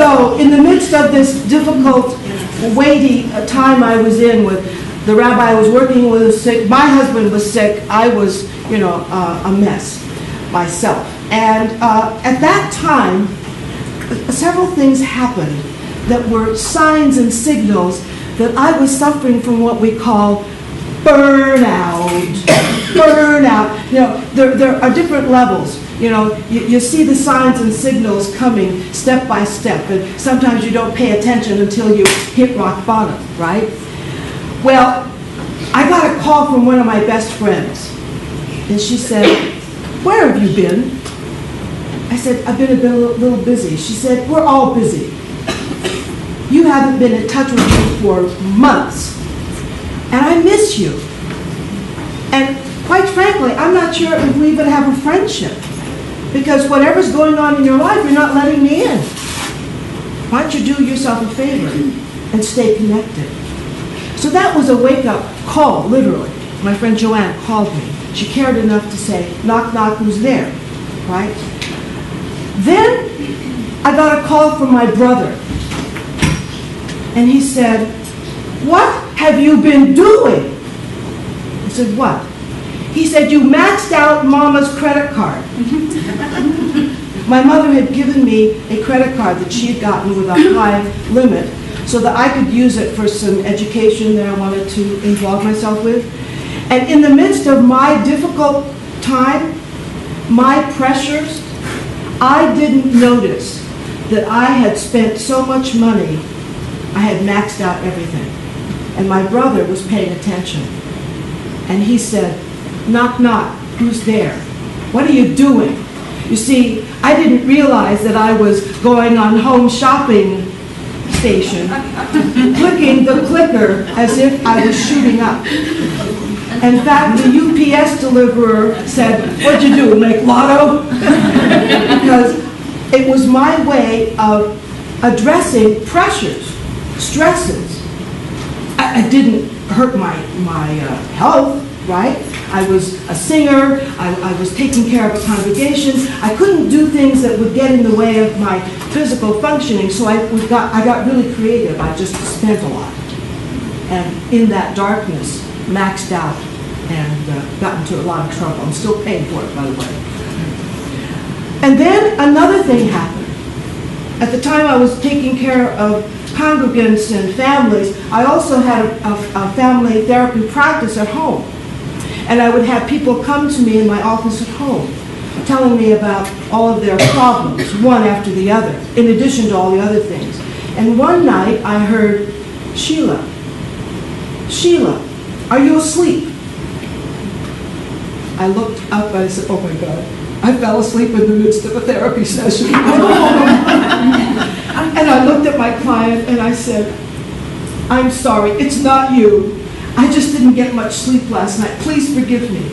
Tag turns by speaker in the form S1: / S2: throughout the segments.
S1: So in the midst of this difficult, weighty time I was in, with the rabbi I was working with was sick, my husband was sick, I was, a mess myself. And at that time, several things happened that were signs and signals that I was suffering from what we call burnout. Burnout. There are different levels. You see the signs and signals coming step by step, and sometimes you don't pay attention until you hit rock bottom, right? Well, I got a call from one of my best friends, and she said, "Where have you been?" I said, "I've been a little busy." She said, "We're all busy. You haven't been in touch with me for months, and I miss you. And quite frankly, I'm not sure if we even have a friendship, because whatever's going on in your life, you're not letting me in. Why don't you do yourself a favor and stay connected?" So that was a wake-up call, literally. My friend Joanne called me. She cared enough to say, "Knock, knock, who's there?" Right? Then I got a call from my brother. And he said, "What have you been doing?" I said, "What?" He said, "You maxed out Mama's credit card." My mother had given me a credit card that she had gotten with a high limit so that I could use it for some education that I wanted to involve myself with. And in the midst of my difficult time, my pressures, I didn't notice that I had spent so much money. I had maxed out everything. And my brother was paying attention. And he said, "Knock, knock, who's there? What are you doing?" You see, I didn't realize that I was going on home shopping station, clicking the clicker as if I was shooting up. In fact, the UPS deliverer said, "What'd you do, make lotto?" Because it was my way of addressing pressures, stresses. I didn't hurt my health, right? I was a singer. I was taking care of a congregation. I couldn't do things that would get in the way of my physical functioning, so I got really creative. I just spent a lot. And in that darkness, maxed out and got into a lot of trouble. I'm still paying for it, by the way. And then another thing happened. At the time I was taking care of congregants and families, I also had a family therapy practice at home. And I would have people come to me in my office at home, telling me about all of their problems, one after the other, in addition to all the other things. And one night I heard, "Sheila, Sheila, are you asleep?" I looked up and I said, "Oh my God, I fell asleep in the midst of a therapy session." And I looked at my client and I said, "I'm sorry, it's not you. I just didn't get much sleep last night. Please forgive me."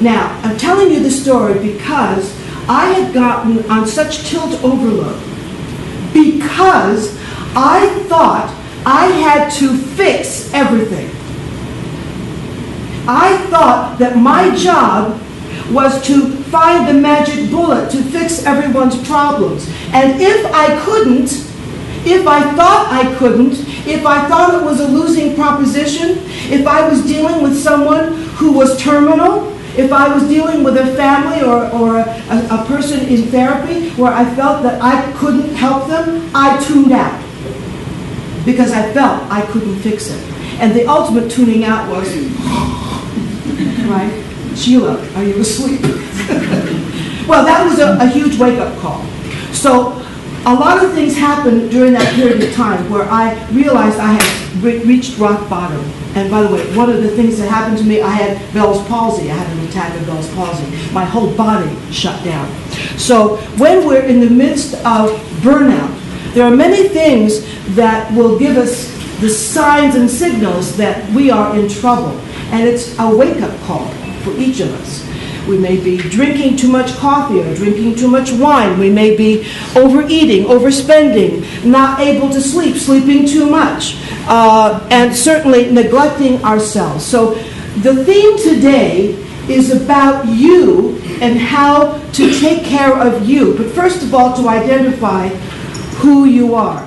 S1: Now, I'm telling you the story because I had gotten on such tilt overload because I thought I had to fix everything. I thought that my job was to find the magic bullet to fix everyone's problems. And if I couldn't, if I thought I couldn't, if I thought it was a losing proposition, if I was dealing with someone who was terminal, if I was dealing with a family or a person in therapy where I felt that I couldn't help them, I tuned out because I felt I couldn't fix it. And the ultimate tuning out was, right? "Sheila, are you asleep?" Well, that was a huge wake-up call. So a lot of things happened during that period of time where I realized I had reached rock bottom. And by the way, one of the things that happened to me, I had Bell's palsy. I had an attack of Bell's palsy. My whole body shut down. So when we're in the midst of burnout, there are many things that will give us the signs and signals that we are in trouble. And it's a wake-up call for each of us. We may be drinking too much coffee or drinking too much wine. We may be overeating, overspending, not able to sleep, sleeping too much, and certainly neglecting ourselves. So the theme today is about you and how to take care of you. But first of all, to identify who you are.